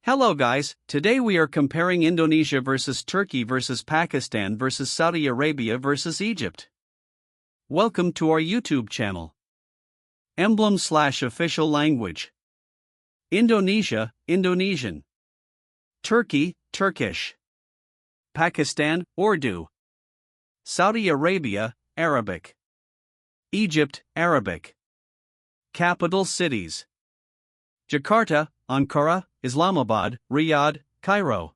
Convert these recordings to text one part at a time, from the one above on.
Hello guys, today we are comparing Indonesia versus Turkey versus Pakistan versus Saudi Arabia versus Egypt. Welcome to our YouTube channel. Emblem/official language. Indonesia, Indonesian. Turkey, Turkish. Pakistan, Urdu. Saudi Arabia, Arabic. Egypt, Arabic. Capital cities: Jakarta, Ankara, Islamabad, Riyadh, Cairo.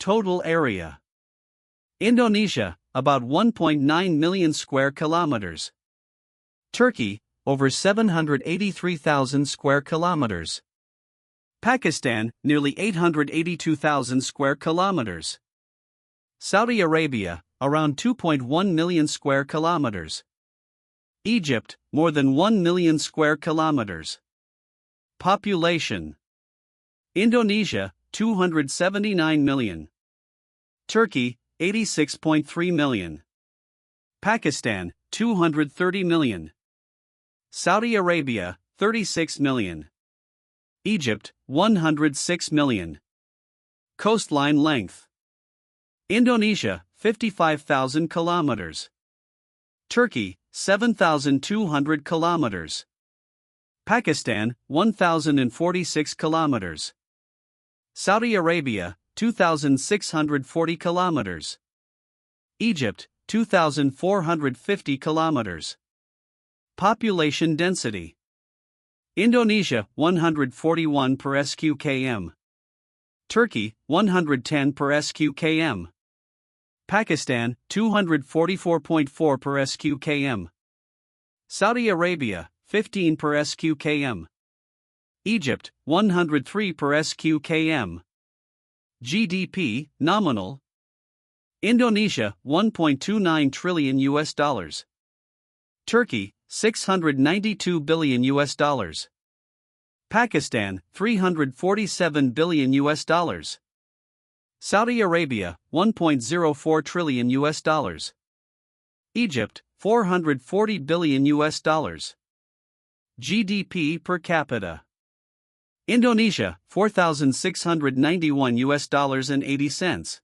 Total area: Indonesia, about 1.9 million square kilometers. Turkey, over 783,000 square kilometers. Pakistan, nearly 882,000 square kilometers. Saudi Arabia, around 2.1 million square kilometers. Egypt, more than 1 million square kilometers. Population: Indonesia, 279 million. Turkey, 86.3 million. Pakistan, 230 million. Saudi Arabia, 36 million. Egypt, 106 million. Coastline length: Indonesia, 55,000 kilometers. Turkey, 7,200 kilometers. Pakistan, 1,046 kilometers. Saudi Arabia, 2,640 kilometers. Egypt, 2,450 kilometers. Population density: Indonesia, 141 per sq km. Turkey, 110 per sq km. Pakistan, 244.4 per sq km. Saudi Arabia, 15 per sq km. Egypt, 103 per sq km. GDP, nominal: Indonesia, 1.29 trillion US dollars. Turkey, 692 billion US dollars. Pakistan, 347 billion US dollars. Saudi Arabia, 1.04 trillion US dollars. Egypt, 440 billion US dollars. GDP per capita: Indonesia, 4,691 US dollars and 80 cents.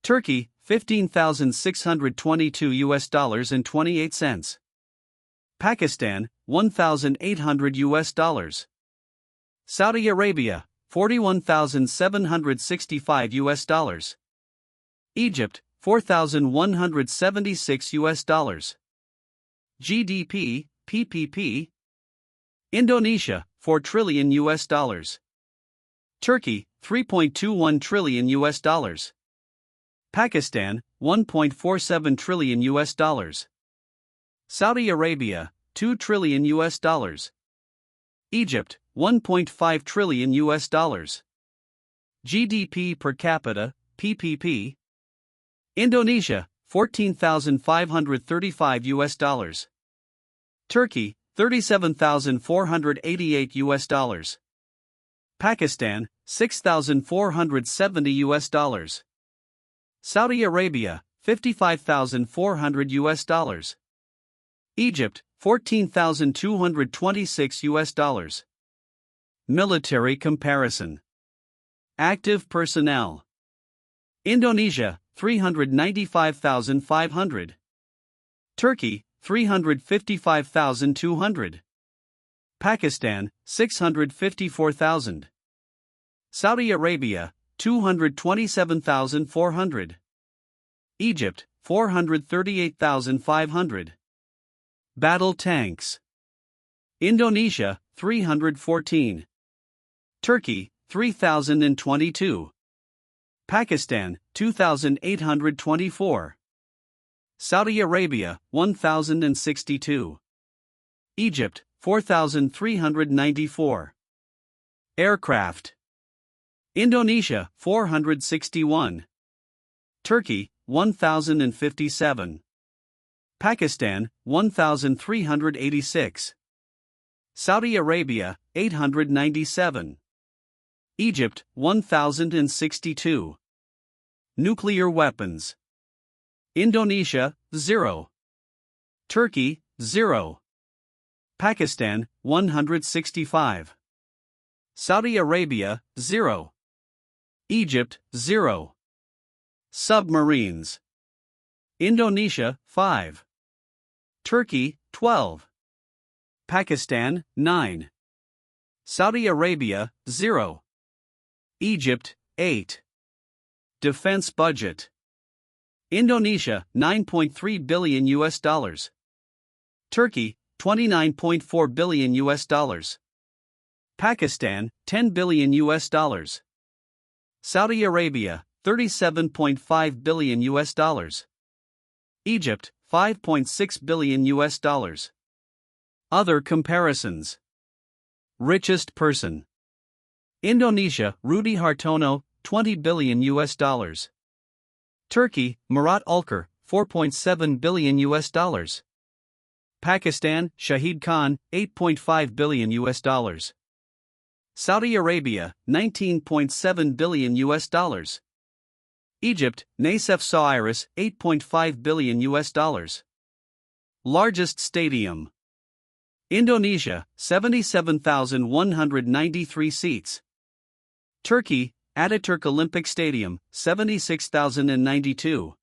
Turkey, 15,622 US dollars and 28 cents. Pakistan, 1,800 US dollars. Saudi Arabia, 41,765 US dollars. Egypt, 4,176 US dollars. GDP, PPP: Indonesia, 4 trillion US dollars. Turkey, 3.21 trillion US dollars. Pakistan, 1.47 trillion US dollars. Saudi Arabia, 2 trillion US dollars. Egypt, 1.5 trillion US dollars. GDP per capita, PPP: Indonesia, 14,535 US dollars. Turkey, 37,488 US dollars. Pakistan, 6,470 US dollars. Saudi Arabia, 55,400 US dollars. Egypt, 14,226 US dollars. Military comparison: Active personnel: Indonesia, 395,500. Turkey, 355,200. Pakistan, 654,000. Saudi Arabia, 227,400. Egypt, 438,500. Battle tanks: Indonesia, 314. Turkey, 3,022. Pakistan, 2,824. Saudi Arabia, 1,062. Egypt, 4,394. Aircraft: Indonesia, 461. Turkey, 1,057. Pakistan, 1,386. Saudi Arabia, 897. Egypt, 1,062. Nuclear weapons: Indonesia, 0. Turkey, 0. Pakistan, 165. Saudi Arabia, 0. Egypt, 0. Submarines. Indonesia, 5. Turkey, 12. Pakistan, 9. Saudi Arabia, 0. Egypt, 8. Defense budget. Indonesia, $9.3 billion US dollars. Turkey, $29.4 billion US dollars. Pakistan, $10 billion US dollars. Saudi Arabia, $37.5 billion US dollars. Egypt, $5.6 billion US dollars. Other comparisons. Richest person. Indonesia, Rudy Hartono, $20 billion US dollars. Turkey, Murat Ulker, $4.7 billion US dollars. Pakistan, Shahid Khan, $8.5 billion US dollars. Saudi Arabia, $19.7 billion US dollars. Egypt, Nassef Sawiris, $8.5 billion US dollars. Largest stadium. Indonesia, 77,193 seats. Turkey, Ataturk Olympic Stadium, 76,092.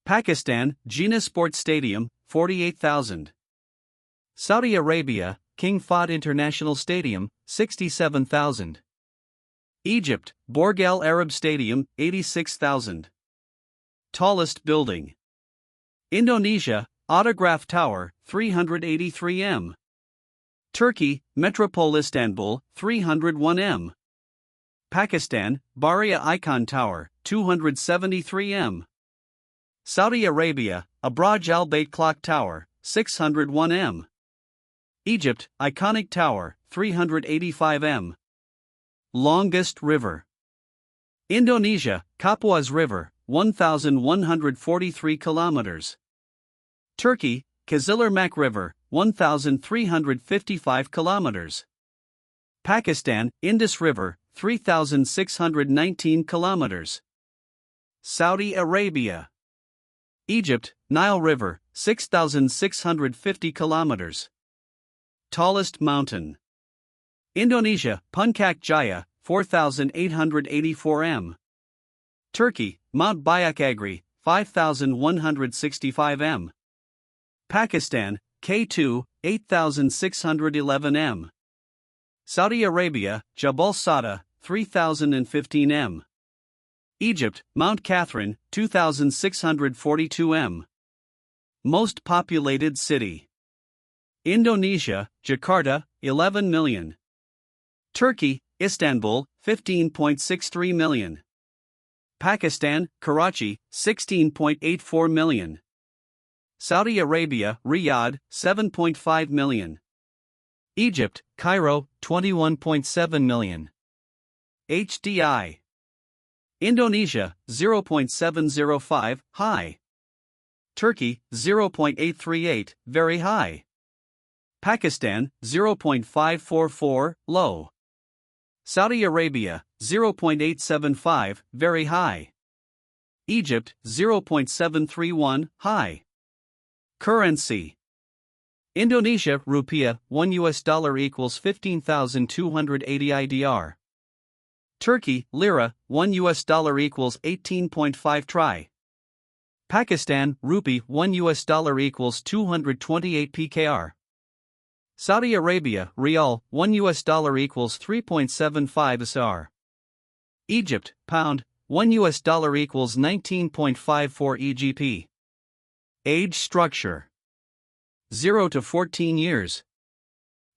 Pakistan, Jinnah Sports Stadium, 48,000. Saudi Arabia, King Fahd International Stadium, 67,000. Egypt, Borg Al Arab Stadium, 86,000. Tallest building. Indonesia, Autograph Tower, 383 m. Turkey, Metropole Istanbul, 301 m. Pakistan, Baria Icon Tower, 273 m. Saudi Arabia, Abraj Al Bait Clock Tower, 601 m. Egypt, Iconic Tower, 385 m. Longest river. Indonesia, Kapuas River, 1,143 kilometers. Turkey, Kızılırmak River, 1,355 kilometers. Pakistan, Indus River, 3,619 kilometers. Saudi Arabia. Egypt, Nile River, 6,650 kilometers. Tallest mountain. Indonesia, Puncak Jaya, 4,884 m. Turkey, Mount Bayakagri, 5,165 m. Pakistan, K2, 8,611 m. Saudi Arabia, Jabal Sada, 3,015 m. Egypt, Mount Catherine, 2,642 m. Most populated city. Indonesia, Jakarta, 11 million. Turkey, Istanbul, 15.63 million. Pakistan, Karachi, 16.84 million. Saudi Arabia, Riyadh, 7.5 million. Egypt, Cairo, 21.7 million. HDI. Indonesia, 0.705, high. Turkey, 0.838, very high. Pakistan, 0.544, low. Saudi Arabia, 0.875, very high. Egypt, 0.731, high. Currency. Indonesia, Rupiah, 1 US dollar equals 15,280 IDR. Turkey, Lira, 1 US dollar equals 18.5 Tri. Pakistan, Rupee, 1 US dollar equals 228 PKR. Saudi Arabia, Rial, 1 US dollar equals 3.75 SR. Egypt, Pound, 1 US dollar equals 19.54 EGP. Age structure. 0 to 14 years.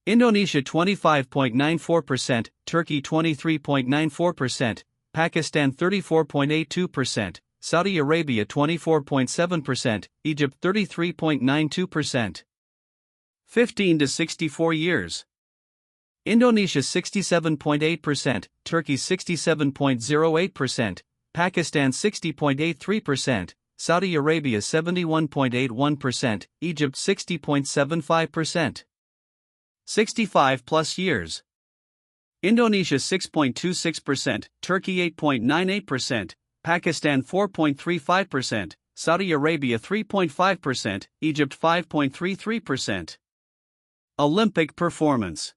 Indonesia 25.94%, Turkey 23.94%, Pakistan 34.82%, Saudi Arabia 24.7%, Egypt 33.92%. 15 to 64 years. Indonesia 67.8%, Turkey 67.08%, Pakistan 60.83%, Saudi Arabia 71.81%, Egypt 60.75%. 65 plus years. Indonesia 6.26%, Turkey 8.98%, Pakistan 4.35%, Saudi Arabia 3.5%, Egypt 5.33%. Olympic performance.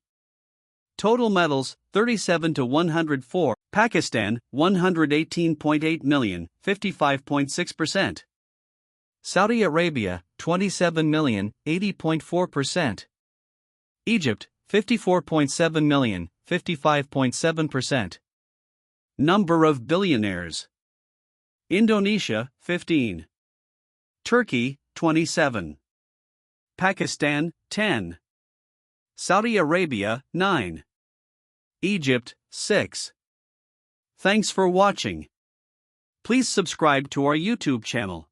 Total medals 37 to 104. Pakistan 118.8 million, 55.6%. Saudi Arabia 27 million, 80.4%. Egypt 54.7 million, 55.7%. Number of billionaires: Indonesia 15. Turkey 27. Pakistan 10. Saudi Arabia 9. Egypt 6. Thanks for watching. Please subscribe to our YouTube channel.